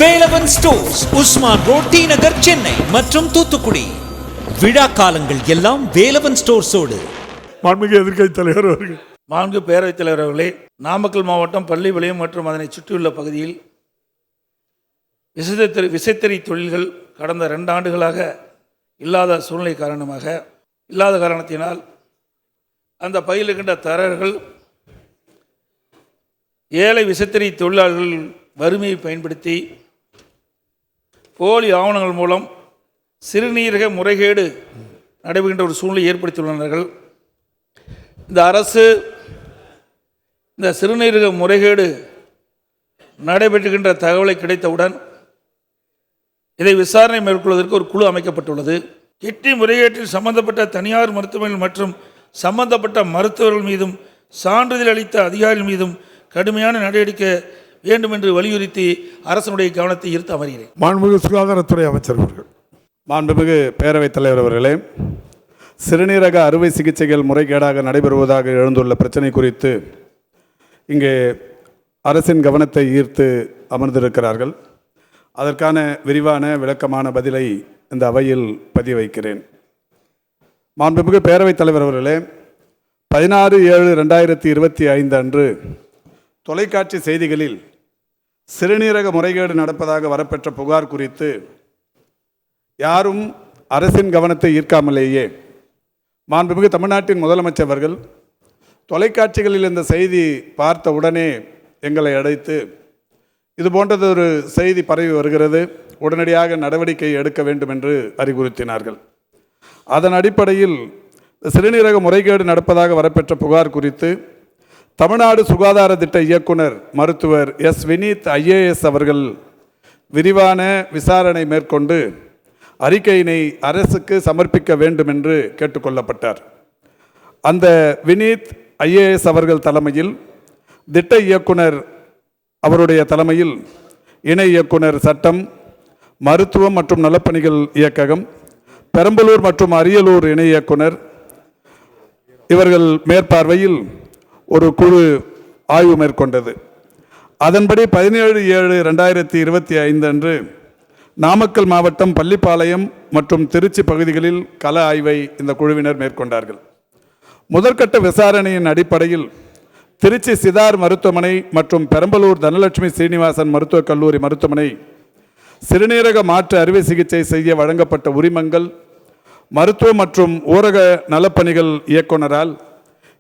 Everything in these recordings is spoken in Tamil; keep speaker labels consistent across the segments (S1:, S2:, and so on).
S1: Velavan stores, Usman road, T Nagar, Chennai மற்றும் தூத்துக்குடி. விழா காலங்கள் எல்லாம் வேலவன் ஸ்டோர்ஸோடு.
S2: மாண்புமிகு எதிர்க்கட்சி தலைவர் அவர்கள்.
S3: மாண்புமிகு பேரவைத் தலைவர் அவர்களே, நாமக்கல் மாவட்டம் பள்ளிப்பாளையம் மற்றும் அதனை சுற்றியுள்ள பகுதியில் விசைத்தறி தொழில்கள் கடந்த 2 ஆண்டுகளாக இல்லாத சூழ்நிலை காரணமாக இல்லாத காரணத்தினால் அந்த பகுதியில் இருக்கின்ற தரகர்கள் ஏழை விசைத்தறி தொழிலாளர்கள் வறுமையை பயன்படுத்தி போலி ஆவணங்கள் மூலம் சிறுநீரக முறைகேடு நடைபெறுகின்ற ஒரு சூழ்நிலை ஏற்படுத்தியுள்ளனர்கள். இந்த அரசு இந்த சிறுநீரக முறைகேடு நடைபெற்றுகின்ற தகவலை கிடைத்தவுடன் இதை விசாரணை மேற்கொள்வதற்கு ஒரு குழு அமைக்கப்பட்டுள்ளது. கிட்னி முறைகேட்டில் சம்பந்தப்பட்ட தனியார் மருத்துவமனைகள் மற்றும் சம்பந்தப்பட்ட மருத்துவர்கள் மீதும் சான்றிதழ் அளித்த அதிகாரிகள் மீதும் கடுமையான நடவடிக்கை வேண்டும் என்று வலியுறுத்தி அரசனுடைய கவனத்தை ஈர்த்து அமர்கிறேன்.
S2: மாண்புமிகு சுகாதாரத்துறை அமைச்சர் அவர்கள்.
S4: மாண்புமிகு பேரவைத் தலைவர் அவர்களே, சிறுநீரக அறுவை சிகிச்சைகள் முறைகேடாக நடைபெறுவதாக எழுந்துள்ள பிரச்சனை குறித்து இங்கே அரசின் கவனத்தை ஈர்த்து அமர்ந்திருக்கிறார்கள். அதற்கான விரிவான விளக்கமான பதிலை இந்த அவையில் பதிய வைக்கிறேன். மாண்புமிகு பேரவைத் தலைவர் அவர்களே, 16/7/2025 அன்று தொலைக்காட்சி செய்திகளில் சிறுநீரக முறைகேடு நடப்பதாக வரப்பெற்ற புகார் குறித்து யாரும் அரசின் கவனத்தை ஈர்க்காமலேயே மாண்புமிகு தமிழ்நாட்டின் முதலமைச்சர் அவர்கள் தொலைக்காட்சிகளில் இந்த செய்தி பார்த்த உடனே எங்களை அழைத்து, இது போன்றதொரு செய்தி பரவி வருகிறது, உடனடியாக நடவடிக்கை எடுக்க வேண்டும் என்று அறிவுறுத்தினார்கள். அதன் அடிப்படையில் சிறுநீரக முறைகேடு நடப்பதாக வரப்பெற்ற புகார் குறித்து தமிழ்நாடு சுகாதார திட்ட இயக்குனர் மருத்துவர் எஸ். வினீத் IAS அவர்கள் விரிவான விசாரணை மேற்கொண்டு அறிக்கையினை அரசுக்கு சமர்ப்பிக்க வேண்டும் என்று கேட்டுக்கொள்ளப்பட்டார். அந்த வினீத் IAS அவர்கள் தலைமையில் திட்ட இயக்குனர் அவருடைய தலைமையில் இணை இயக்குனர் சட்டம், மருத்துவம் மற்றும் நலப்பணிகள் இயக்ககம், பெரம்பலூர் மற்றும் அரியலூர் இணை இயக்குனர் இவர்கள் மேற்பார்வையில் ஒரு குழு ஆய்வு மேற்கொண்டது. அதன்படி 17/7/2025 அன்று நாமக்கல் மாவட்டம் பள்ளிப்பாளையம் மற்றும் திருச்சி பகுதிகளில் கள ஆய்வை இந்த குழுவினர் மேற்கொண்டார்கள். முதற்கட்ட விசாரணையின் அடிப்படையில் திருச்சி சிதார் மருத்துவமனை மற்றும் பெரம்பலூர் தனலட்சுமி சீனிவாசன் மருத்துவக் கல்லூரி மருத்துவமனை சிறுநீரக மாற்று அறுவை சிகிச்சை செய்ய வழங்கப்பட்ட உரிமங்கள் மருத்துவ மற்றும் ஊரக நலப்பணிகள் இயக்குனரால்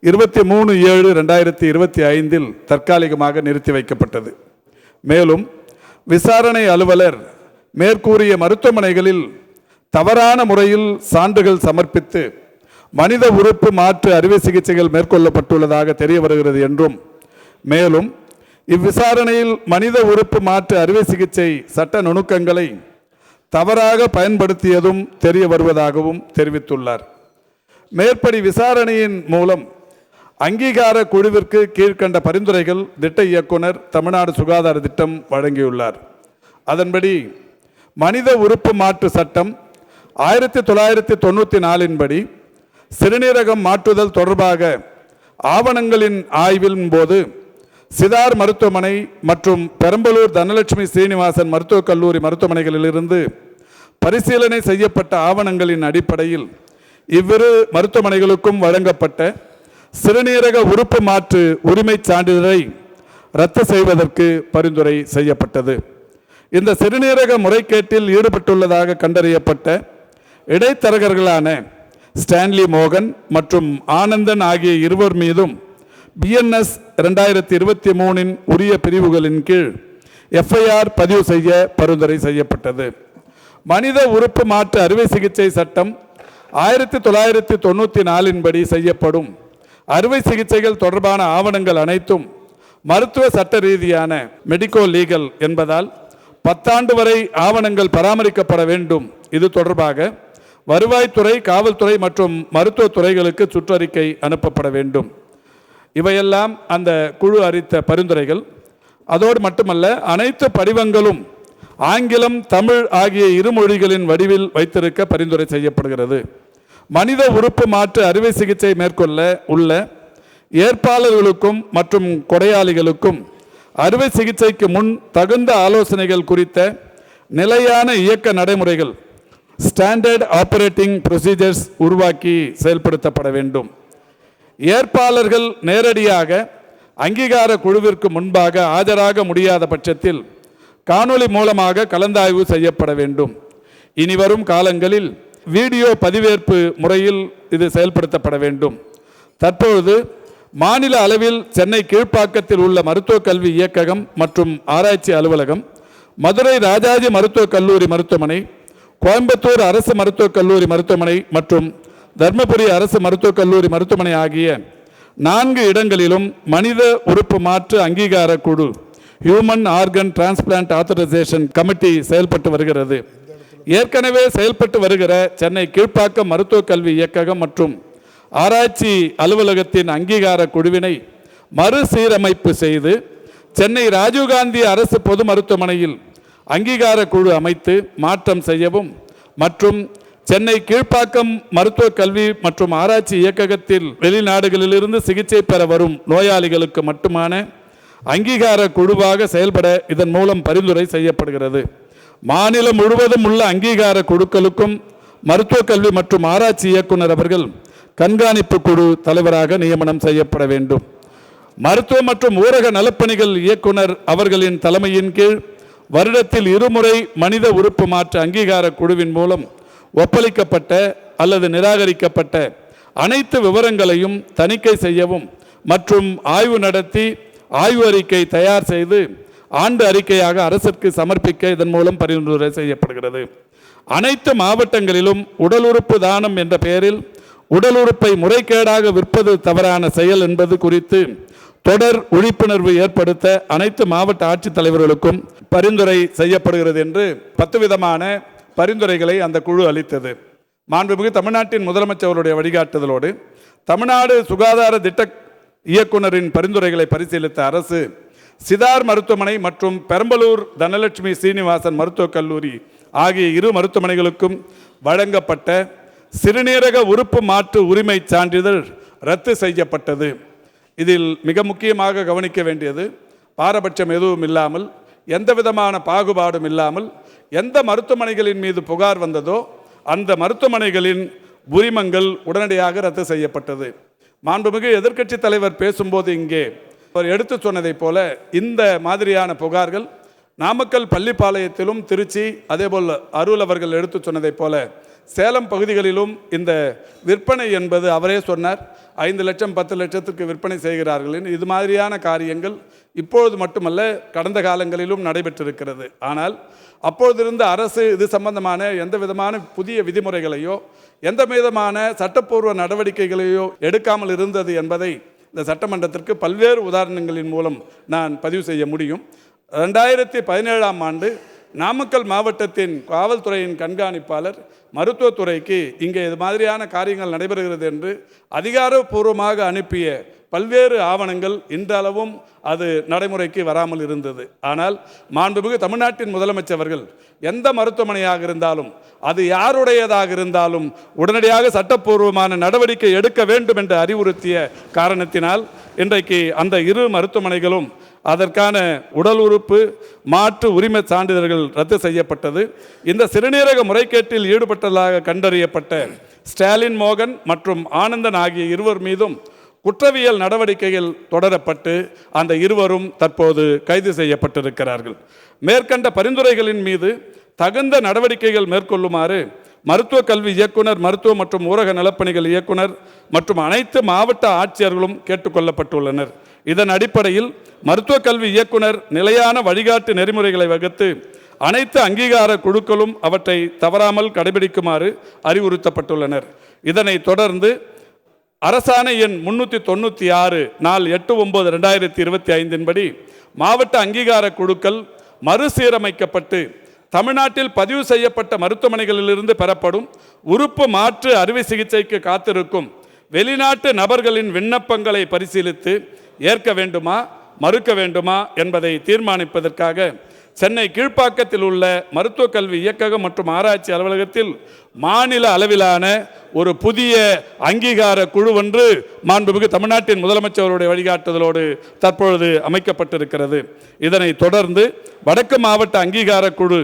S4: 23/7/2025 தற்காலிகமாக நிறுத்தி வைக்கப்பட்டது. மேலும் விசாரணை அலுவலர் மேற்கூறிய மருத்துவமனைகளில் தவறான முறையில் சான்றுகள் சமர்ப்பித்து மனித உறுப்பு மாற்று அறுவை சிகிச்சைகள் மேற்கொள்ளப்பட்டுள்ளதாக தெரிய வருகிறது என்றும், மேலும் இவ்விசாரணையில் மனித உறுப்பு மாற்று அறுவை சிகிச்சை சட்ட நுணுக்கங்களை தவறாக பயன்படுத்தியதும் தெரிய வருவதாகவும் தெரிவித்துள்ளார். மேற்படி விசாரணையின் மூலம் அங்கீகார குழுவிற்கு கீழ்கண்ட பரிந்துரைகள் திட்ட இயக்குனர் தமிழ்நாடு சுகாதார திட்டம் வழங்கியுள்ளார். அதன்படி மனித உறுப்பு மாற்று சட்டம் 1994 படி சிறுநீரகம் மாற்றுதல் தொடர்பாக ஆவணங்களின் ஆய்வின் போது சிதார் மருத்துவமனை மற்றும் பெரம்பலூர் தனலட்சுமி சீனிவாசன் மருத்துவக் கல்லூரி மருத்துவமனைகளிலிருந்து பரிசீலனை செய்யப்பட்ட ஆவணங்களின் அடிப்படையில் இவ்விரு மருத்துவமனைகளுக்கும் வழங்கப்பட்ட சிறுநீரக உறுப்பு மாற்று உரிமை சான்றிதழை ரத்து செய்வதற்கு பரிந்துரை செய்யப்பட்டது. இந்த சிறுநீரக முறைகேட்டில் ஈடுபட்டுள்ளதாக கண்டறியப்பட்ட இடைத்தரகர்களான ஸ்டான்லி மோகன் மற்றும் ஆனந்தன் ஆகிய இருவர் மீதும் BNS 2023 உரிய பிரிவுகளின் கீழ் FIR பதிவு செய்ய பரிந்துரை செய்யப்பட்டது. மனித உறுப்பு மாற்று அறுவை சிகிச்சை சட்டம் 1994 படி செய்யப்படும் அறுவை சிகிச்சைகள் தொடர்பான ஆவணங்கள் அனைத்தும் மருத்துவ சட்ட ரீதியான மெடிக்கோ லீகல் என்பதால் 10 ஆண்டு வரை ஆவணங்கள் பராமரிக்கப்பட வேண்டும். இது தொடர்பாக வருவாய்த்துறை, காவல்துறை மற்றும் மருத்துவத்துறைகளுக்கு சுற்றறிக்கை அனுப்பப்பட வேண்டும். இவையெல்லாம் அந்த குழு அறித்த பரிந்துரைகள். அதோடு மட்டுமல்ல, அனைத்து படிவங்களும் ஆங்கிலம், தமிழ் ஆகிய இரு மொழிகளின் வடிவில் வைத்திருக்க பரிந்துரை செய்யப்படுகிறது. மனித உறுப்பு மாற்று அறுவை சிகிச்சை மேற்கொள்ள உள்ள ஏற்பாளர்களுக்கும் மற்றும் கொடையாளிகளுக்கும் அறுவை சிகிச்சைக்கு முன் தகுந்த ஆலோசனைகள் குறித்த நிலையான இயக்க நடைமுறைகள் ஸ்டாண்டர்ட் ஆபரேட்டிங் ப்ரொசீஜர்ஸ் உருவாக்கி செயல்படுத்தப்பட வேண்டும். ஏற்பாளர்கள் நேரடியாக அங்கீகார குழுவிற்கு முன்பாக ஆஜராக முடியாத பட்சத்தில் காணொளி மூலமாக கலந்தாய்வு செய்யப்பட வேண்டும். இனி வரும் காலங்களில் வீடியோ பதிவேற்பு முறையில் இது செயல்படுத்தப்பட வேண்டும். தற்பொழுது மாநில அளவில் சென்னை கீழ்ப்பாக்கத்தில் உள்ள மருத்துவக் கல்வி இயக்ககம் மற்றும் ஆராய்ச்சி அலுவலகம், மதுரை ராஜாஜி மருத்துவக் கல்லூரி மருத்துவமனை, கோயம்புத்தூர் அரசு மருத்துவக் கல்லூரி மருத்துவமனை மற்றும் தர்மபுரி அரசு மருத்துவக் கல்லூரி மருத்துவமனை ஆகிய 4 இடங்களிலும் மனித உறுப்பு மாற்று அங்கீகார குழு human organ transplant authorisation committee செயல்பட்டு வருகிறது. ஏற்கனவே செயல்பட்டு வருகிற சென்னை கீழ்ப்பாக்கம் மருத்துவக் கல்வி இயக்ககம் மற்றும் ஆராய்ச்சி அலுவலகத்தின் அங்கீகார குழுவினை மறுசீரமைப்பு செய்து சென்னை ராஜீவ்காந்தி அரசு பொது மருத்துவமனையில் அங்கீகார குழு அமைத்து மாற்றம் செய்யவும் மற்றும் சென்னை கீழ்ப்பாக்கம் மருத்துவக் கல்வி மற்றும் ஆராய்ச்சி இயக்ககத்தில் வெளிநாடுகளிலிருந்து சிகிச்சை பெற வரும் நோயாளிகளுக்கு மட்டுமான அங்கீகார குழுவாக செயல்பட இதன் மூலம் பரிந்துரை செய்யப்படுகிறது. மாநிலம் முழுவதும் உள்ள அங்கீகார குழுக்களுக்கும் மருத்துவக் கல்வி மற்றும் ஆராய்ச்சி இயக்குனர் அவர்கள் கண்காணிப்பு குழு தலைவராக நியமனம் செய்யப்பட வேண்டும். மருத்துவ மற்றும் ஊரக நலப்பணிகள் இயக்குனர் அவர்களின் தலைமையின் கீழ் வருடத்தில் 2 முறை மனித உறுப்பு மாற்று அங்கீகார குழுவின் மூலம் ஒப்பளிக்கப்பட்ட அல்லது நிராகரிக்கப்பட்ட அனைத்து விவரங்களையும் தணிக்கை செய்யவும் மற்றும் ஆய்வு நடத்தி ஆய்வு அறிக்கை தயார் செய்து ஆண்டு அறிக்கையாக அரசிற்கு சமர்ப்பிக்க இதன் மூலம் பரிந்துரை செய்யப்படுகிறது. அனைத்து மாவட்டங்களிலும் உடல் உறுப்பு தானம் என்ற பெயரில் உடல் உறுப்பை முறைகேடாக விற்பது தவறான செயல் என்பது குறித்து தொடர் விழிப்புணர்வு ஏற்படுத்த அனைத்து மாவட்ட ஆட்சித்தலைவர்களுக்கும் பரிந்துரை செய்யப்படுகிறது என்று 10 விதமான பரிந்துரைகளை அந்த குழு அளித்தது. மாண்புமிகு தமிழ்நாட்டின் முதலமைச்சருடைய வழிகாட்டுதலோடு தமிழ்நாடு சுகாதார திட்ட இயக்குனரின் பரிந்துரைகளை பரிசீலித்த அரசு சிதார் மருத்துவமனை மற்றும் பெரம்பலூர் தனலட்சுமி சீனிவாசன் மருத்துவக் கல்லூரி ஆகிய 2 மருத்துவமனைகளுக்கும் வழங்கப்பட்ட சிறுநீரக உறுப்பு மாற்று உரிமை சான்றிதழ் ரத்து செய்யப்பட்டது. இதில் மிக முக்கியமாக கவனிக்க வேண்டியது, பாரபட்சம் எதுவும் இல்லாமல் எந்த விதமான பாகுபாடும் இல்லாமல் எந்த மருத்துவமனைகளின் மீது புகார் வந்ததோ அந்த மருத்துவமனைகளின் உரிமங்கள் உடனடியாக ரத்து செய்யப்பட்டது. மாண்புமிகு எதிர்க்கட்சி தலைவர் பேசும்போது இங்கே அவர் எடுத்து சொன்னதைப் போல இந்த மாதிரியான புகார்கள் நாமக்கல் பள்ளிப்பாளையத்திலும் திருச்சி அதேபோல் அருள் அவர்கள் எடுத்து சொன்னதைப் போல சேலம் பகுதிகளிலும் இந்த விற்பனை என்பது அவரே சொன்னார் 5 லட்சம் 10 லட்சத்திற்கு விற்பனை செய்கிறார்கள். இது மாதிரியான காரியங்கள் இப்பொழுது மட்டுமல்ல கடந்த காலங்களிலும் நடைபெற்றிருக்கிறது. ஆனால் அப்பொழுதிருந்த அரசு இது சம்பந்தமான எந்த விதமான புதிய விதிமுறைகளையோ எந்த விதமான சட்டப்பூர்வ நடவடிக்கைகளையோ எடுக்காமல் இருந்தது என்பதை இந்த சட்டமன்றத்திற்கு பல்வேறு உதாரணங்களின் மூலம் நான் பதிவு செய்ய முடியும். 2017ஆம் ஆண்டு நாமக்கல் மாவட்டத்தின் காவல்துறையின் கண்காணிப்பாளர் மருத்துவத்துறைக்கு இங்கே இது மாதிரியான காரியங்கள் நடைபெறுகிறது என்று அதிகாரப்பூர்வமாக அனுப்பிய பல்வேறு ஆவணங்கள் இன்றளவும் அது நடைமுறைக்கு வராமல் இருந்தது. ஆனால் மாண்புமிகு தமிழ்நாட்டின் முதலமைச்சர் அவர்கள் எந்த மருத்துவமனையாக இருந்தாலும் அது யாருடையதாக இருந்தாலும் உடனடியாக சட்டப்பூர்வமான நடவடிக்கை எடுக்க வேண்டும் என்று அறிவுறுத்திய காரணத்தினால் இன்றைக்கு அந்த 2 மருத்துவமனைகளும் அதற்கான உடல் உறுப்பு மாற்று உரிமை சான்றிதழ்கள் ரத்து செய்யப்பட்டது. இந்த சிறுநீரக முறைகேட்டில் ஈடுபட்டதாக கண்டறியப்பட்ட ஸ்டாலின் மோகன் மற்றும் ஆனந்தன் ஆகிய 2 மீதும் குற்றவியல் நடவடிக்கைகள் தொடரப்பட்டு அந்த 2 தற்போது கைது செய்யப்பட்டிருக்கிறார்கள். மேற்கண்ட பரிந்துரைகளின் மீது தகுந்த நடவடிக்கைகள் மேற்கொள்ளுமாறு மருத்துவ கல்வி இயக்குனர், மருத்துவ மற்றும் ஊரக நலப்பணிகள் இயக்குனர் மற்றும் அனைத்து மாவட்ட ஆட்சியர்களும் கேட்டுக்கொள்ளப்பட்டுள்ளனர். இதன் அடிப்படையில் மருத்துவ கல்வி இயக்குனர் நிலையான வழிகாட்டு நெறிமுறைகளை வகுத்து அனைத்து அங்கீகார குழுக்களும் அவற்றை தவறாமல் கடைபிடிக்குமாறு அறிவுறுத்தப்பட்டுள்ளனர். இதனைத் தொடர்ந்து அரசாணை எண் 396 நாள் 8/9/2025 படி மாவட்ட அங்கீகார குழுக்கள் மறுசீரமைக்கப்பட்டு தமிழ்நாட்டில் பதிவு செய்யப்பட்ட மருத்துவமனைகளிலிருந்து பெறப்படும் உறுப்பு மாற்று அறுவை சிகிச்சைக்கு காத்திருக்கும் வெளிநாட்டு நபர்களின் விண்ணப்பங்களை பரிசீலித்து ஏற்க வேண்டுமா மறுக்க வேண்டுமா என்பதை தீர்மானிப்பதற்காக சென்னை கீழ்ப்பாக்கத்தில் உள்ள மருத்துவக் கல்வி இயக்ககம் மற்றும் ஆராய்ச்சி அலுவலகத்தில் மாநில அளவிலான ஒரு புதிய அங்கீகார குழு ஒன்று மாண்புமிகு தமிழ்நாட்டின் முதலமைச்சருடைய வழிகாட்டுதலோடு தற்பொழுது அமைக்கப்பட்டிருக்கிறது. இதனைத் தொடர்ந்து வடக்கு மாவட்ட அங்கீகார குழு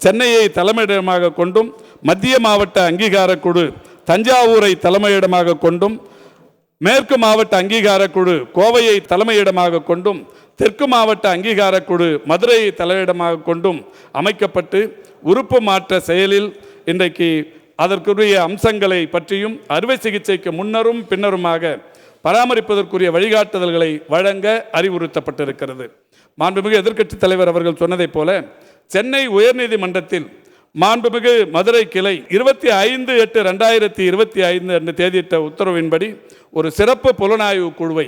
S4: சென்னையை தலைமையிடமாக கொண்டும், மத்திய மாவட்ட அங்கீகார குழு தஞ்சாவூரை தலைமையிடமாக கொண்டும், மேற்கு மாவட்ட அங்கீகார குழு கோவையை தலைமையிடமாக கொண்டும், தெற்கு மாவட்ட அங்கீகார குழு மதுரையை தலைமையிடமாக கொண்டும் அமைக்கப்பட்டு உறுப்பு மாற்ற செயலில் இன்றைக்கு அதற்குரிய அம்சங்களை பற்றியும் அறுவை சிகிச்சைக்கு முன்னரும் பின்னருமாக பராமரிப்பதற்குரிய வழிகாட்டுதல்களை வழங்க அறிவுறுத்தப்பட்டிருக்கிறது. மாண்புமிகு எதிர்க்கட்சித் தலைவர் அவர்கள் சொன்னதைப் போல சென்னை உயர்நீதிமன்றத்தில் மாண்புமிகு மதுரை கிளை 25/8/2025 அன்று தேதியிட்ட உத்தரவின்படி ஒரு சிறப்பு புலனாய்வு குழுவை,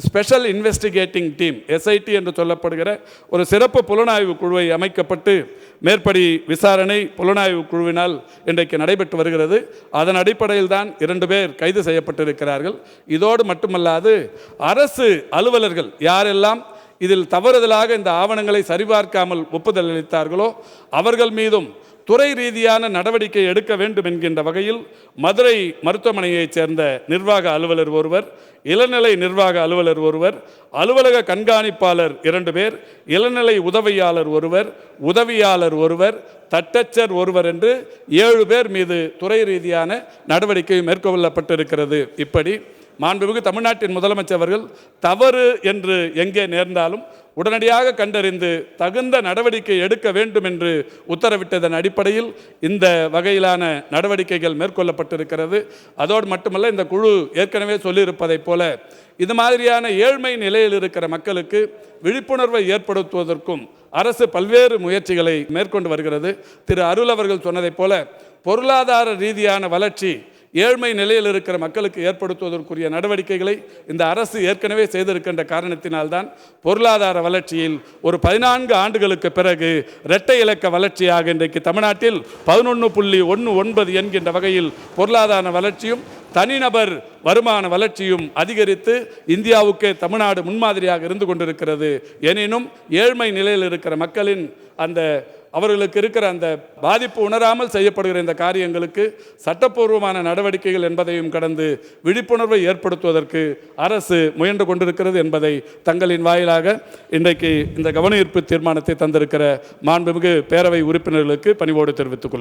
S4: ஸ்பெஷல் இன்வெஸ்டிகேட்டிங் டீம், SIT என்று சொல்லப்படுகிற ஒரு சிறப்பு புலனாய்வு குழுவை அமைக்கப்பட்டு மேற்படி விசாரணை புலனாய்வு குழுவினால் இன்றைக்கு நடைபெற்று வருகிறது. அதன் அடிப்படையில் தான் 2 பேர் கைது செய்யப்பட்டிருக்கிறார்கள். இதோடு மட்டுமல்லாது அரசு அலுவலர்கள் யாரெல்லாம் இதில் தவறுதலாக இந்த ஆவணங்களை சரிபார்க்காமல் ஒப்புதல் அளித்தார்களோ அவர்கள் மீதும் துறை ரீதியான நடவடிக்கை எடுக்க வேண்டும் என்கின்ற வகையில் மதுரை மருத்துவமனையைச் சேர்ந்த நிர்வாக அலுவலர் ஒருவர், இளநிலை நிர்வாக அலுவலர் ஒருவர், அலுவலக கண்காணிப்பாளர் 2 பேர், இளநிலை உதவியாளர் ஒருவர், உதவியாளர் ஒருவர், தட்டச்சர் ஒருவர் என்று 7 பேர் மீது துறை ரீதியான நடவடிக்கை மேற்கொள்ளப்பட்டிருக்கிறது. இப்படி மாண்புமிகு தமிழ்நாட்டின் முதலமைச்சர் அவர்கள் தவறு என்று எங்கே நேர்ந்தாலும் உடனடியாக கண்டறிந்து தகுந்த நடவடிக்கை எடுக்க வேண்டும் என்று உத்தரவிட்டதன் அடிப்படையில் இந்த வகையிலான நடவடிக்கைகள் மேற்கொள்ளப்பட்டிருக்கிறது. அதோடு மட்டுமல்ல, இந்த குழு ஏற்கனவே சொல்லியிருப்பதைப் போல இது மாதிரியான ஏழ்மை நிலையில் இருக்கிற மக்களுக்கு விழிப்புணர்வை ஏற்படுத்துவதற்கும் அரசு பல்வேறு முயற்சிகளை மேற்கொண்டு வருகிறது. திரு அருள் அவர்கள் சொன்னதைப் போல பொருளாதார ரீதியான வளர்ச்சி ஏழ்மை நிலையில் இருக்கிற மக்களுக்கு ஏற்படுத்துவதற்குரிய நடவடிக்கைகளை இந்த அரசு ஏற்கனவே செய்திருக்கின்ற காரணத்தினால்தான் பொருளாதார வளர்ச்சியில் ஒரு 14 ஆண்டுகளுக்கு பிறகு இரட்டை இலக்க வளர்ச்சியாக இன்றைக்கு தமிழ்நாட்டில் 11.19 என்கின்ற வகையில் பொருளாதார வளர்ச்சியும் தனிநபர் வருமான வளர்ச்சியும் அதிகரித்து இந்தியாவுக்கே தமிழ்நாடு முன்மாதிரியாக இருந்து கொண்டிருக்கிறது. எனினும் ஏழ்மை நிலையில் இருக்கிற மக்களின் அந்த அவர்களுக்கு இருக்கிற அந்த பாதிப்பு உணராமல் செய்யப்படுகிற இந்த காரியங்களுக்கு சட்டப்பூர்வமான நடவடிக்கைகள் என்பதையும் கடந்து விழிப்புணர்வை ஏற்படுத்துவதற்கு அரசு முயன்று கொண்டிருக்கிறது என்பதை தங்களின் வாயிலாக இன்றைக்கு இந்த கவன ஈர்ப்பு தீர்மானத்தை தந்திருக்கிற மாண்புமிகு பேரவை உறுப்பினர்களுக்கு பணிவோடு தெரிவித்துக் கொள்கிறேன்.